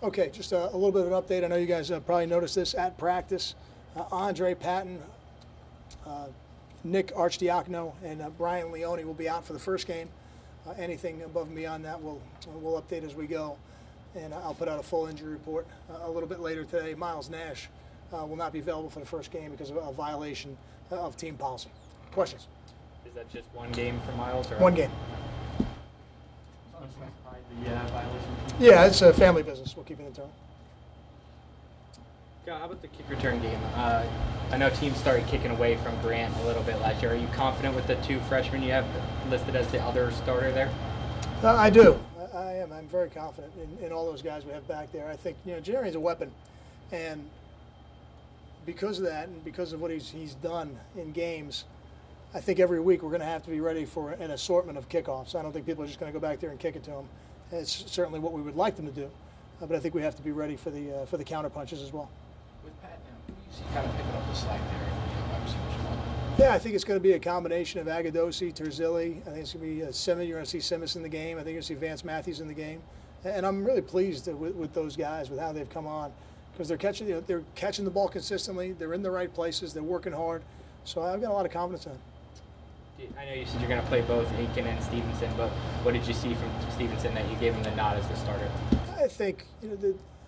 Okay, just a little bit of an update. I know you guys probably noticed this at practice. Andre Patton, Nick Archdiacono, and Brian Leone will be out for the first game. Anything above and beyond that, we'll update as we go. And I'll put out a full injury report a little bit later today. Miles Nash will not be available for the first game because of a violation of team policy. Questions? Is that just one game for Miles? Or one game. The violation? Yeah, it's a family business. We'll keep it internal. How about the kick return game? I know teams started kicking away from Grant a little bit last year. Are you confident with the two freshmen you have listed as the other starter there? I do. I am. I'm very confident in all those guys we have back there. I think, Jerry's a weapon. And because of that and because of what he's done in games, I think every week we're going to have to be ready for an assortment of kickoffs. I don't think people are just going to go back there and kick it to him. It's certainly what we would like them to do, but I think we have to be ready for the counterpunches as well. With Pat now, who do you see kind of picking up the slack there? Yeah, I think it's going to be a combination of Agadosi, Terzilli. I think it's going to be Simmons. You're going to see Simmons in the game. I think you're going to see Vance Matthews in the game. And I'm really pleased with those guys, with how they've come on, because they're catching the ball consistently. They're in the right places. They're working hard. So I've got a lot of confidence in them. I know you said you're going to play both Aiken and Stephenson, but what did you see from Stephenson that you gave him the nod as the starter? I think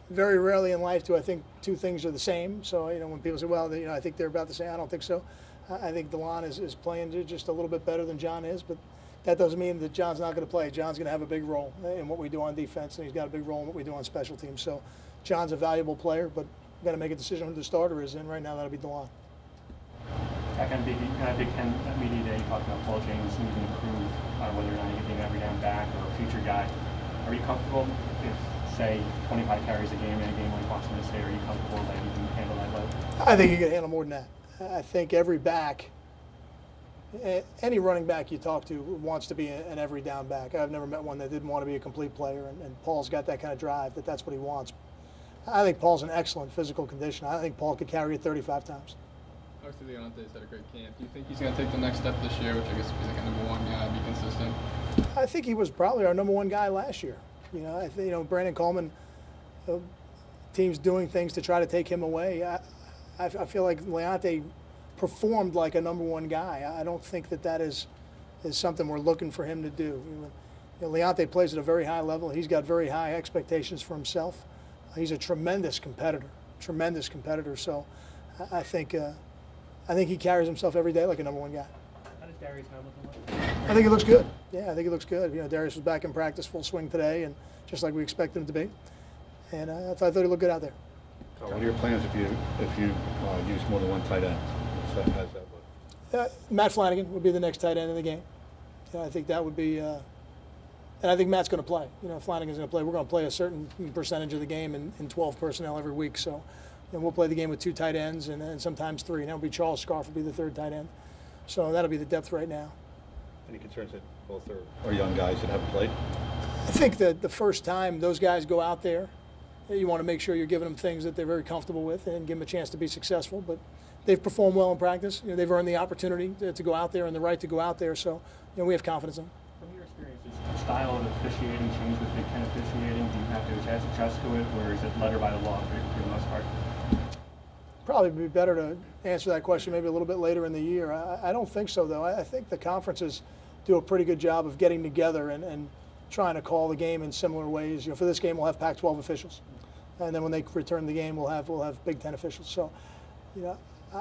very rarely in life do I think two things are the same. So when people say, well, I think they're about the same, I don't think so. I think DeLong is playing just a little bit better than John is, but that doesn't mean that John's not going to play. John's going to have a big role in what we do on defense, and he's got a big role in what we do on special teams. So John's a valuable player, but we've got to make a decision who the starter is, and right now that'll be DeLong. Kind of Big Ten media day, talking about Paul James needing to improve whether or not he's being every down back or a future guy. Are you comfortable if, say, 25 carries a game in a game like Washington State? Are you comfortable that you can handle that load? I think you can handle more than that. I think every back, any running back you talk to wants to be an every down back. I've never met one that didn't want to be a complete player, and Paul's got that kind of drive that's what he wants. I think Paul's an excellent physical conditioner. I think Paul could carry it 35 times. Obviously, Leonte's had a great camp. Do you think he's going to take the next step this year, which I guess would be like a #1 guy, be consistent? I think he was probably our #1 guy last year. I think Brandon Coleman, teams doing things to try to take him away. I feel like Leonte performed like a #1 guy. I don't think that is something we're looking for him to do. Leonte plays at a very high level. He's got very high expectations for himself. He's a tremendous competitor. So I think he carries himself every day like a #1 guy. How does Darius now look like? I think he looks good. Yeah, I think he looks good. Darius was back in practice full swing today, and just like we expected him to be. And I thought he looked good out there. What are your plans if you use more than one tight end? How does that look? Matt Flanagan would be the next tight end in the game. I think that would be, and I think Matt's going to play. Flanagan's going to play. We're going to play a certain percentage of the game in 12 personnel every week. So we'll play the game with 2 tight ends and sometimes 3. And that'll be Charles Scarf will be the 3rd tight end. So that'll be the depth right now. Any concerns that both are young guys that haven't played? I think that the first time those guys go out there, you want to make sure you're giving them things that they're very comfortable with and give them a chance to be successful. But they've performed well in practice. They've earned the opportunity to go out there and the right to go out there. So we have confidence in them. From your experience, does the style of officiating change with Big Ten officiating? Do you have to adjust to it, or is it letter by the law for the most part? Probably be better to answer that question maybe a little bit later in the year. I don't think so, though. I think the conferences do a pretty good job of getting together and trying to call the game in similar ways. For this game, we'll have Pac-12 officials, and then when they return the game, we'll have Big Ten officials. So,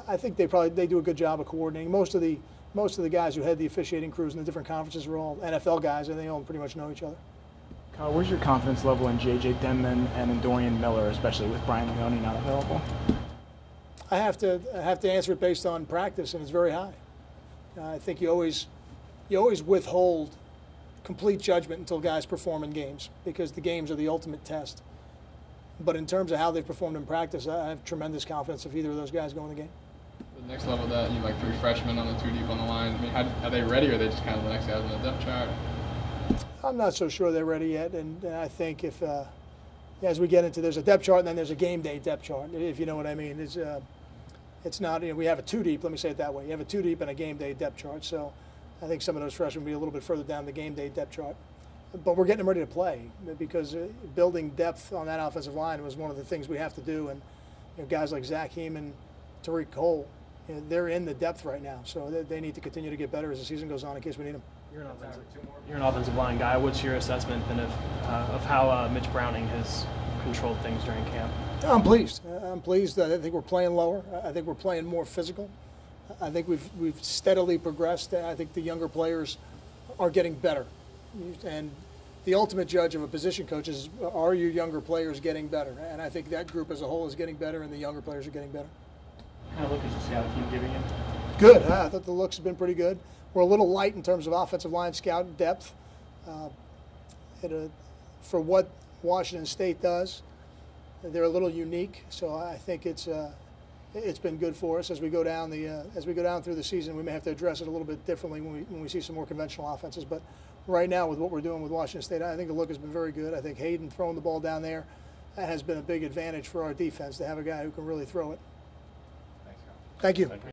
I think they do a good job of coordinating. Most of the guys who head the officiating crews in the different conferences are all NFL guys, and they all pretty much know each other. Kyle, where's your confidence level in J.J. Denman and in Dorian Miller, especially with Brian Leone not available? I have to answer it based on practice, and it's very high. I think you always withhold complete judgment until guys perform in games, because the games are the ultimate test. But in terms of how they've performed in practice, I have tremendous confidence if either of those guys go in the game. The next level of that, you have 3 freshmen on the 2 deep on the line. I mean, are they ready, or are they just kind of the next guys on the depth chart? I'm not so sure they're ready yet, and I think if as we get into, there's a depth chart and then there's a game day depth chart, if you know what I mean. It's not, we have a 2 deep, let me say it that way. You have a 2 deep and a game day depth chart, so I think some of those freshmen will be a little bit further down the game day depth chart. but we're getting them ready to play because building depth on that offensive line was one of the things we have to do. And guys like Zach Heeman, Tariq Cole, they're in the depth right now, so they need to continue to get better as the season goes on in case we need them. You're an offensive line guy. What's your assessment then of how Mitch Browning has controlled things during camp? I'm pleased. I'm pleased. I think we're playing lower. I think we're playing more physical. I think we've steadily progressed. I think the younger players are getting better. And the ultimate judge of a position coach is, are your younger players getting better? And I think that group as a whole is getting better, and the younger players are getting better. What kind of look is the scout team giving you? Good. I thought the looks have been pretty good. We're a little light in terms of offensive line scout depth. For what Washington State does, they're a little unique. So I think it's been good for us as we go down through the season. We may have to address it a little bit differently when we see some more conventional offenses. But right now, with what we're doing with Washington State, I think the look has been very good. I think Hayden throwing the ball down there has been a big advantage for our defense to have a guy who can really throw it. Thank you.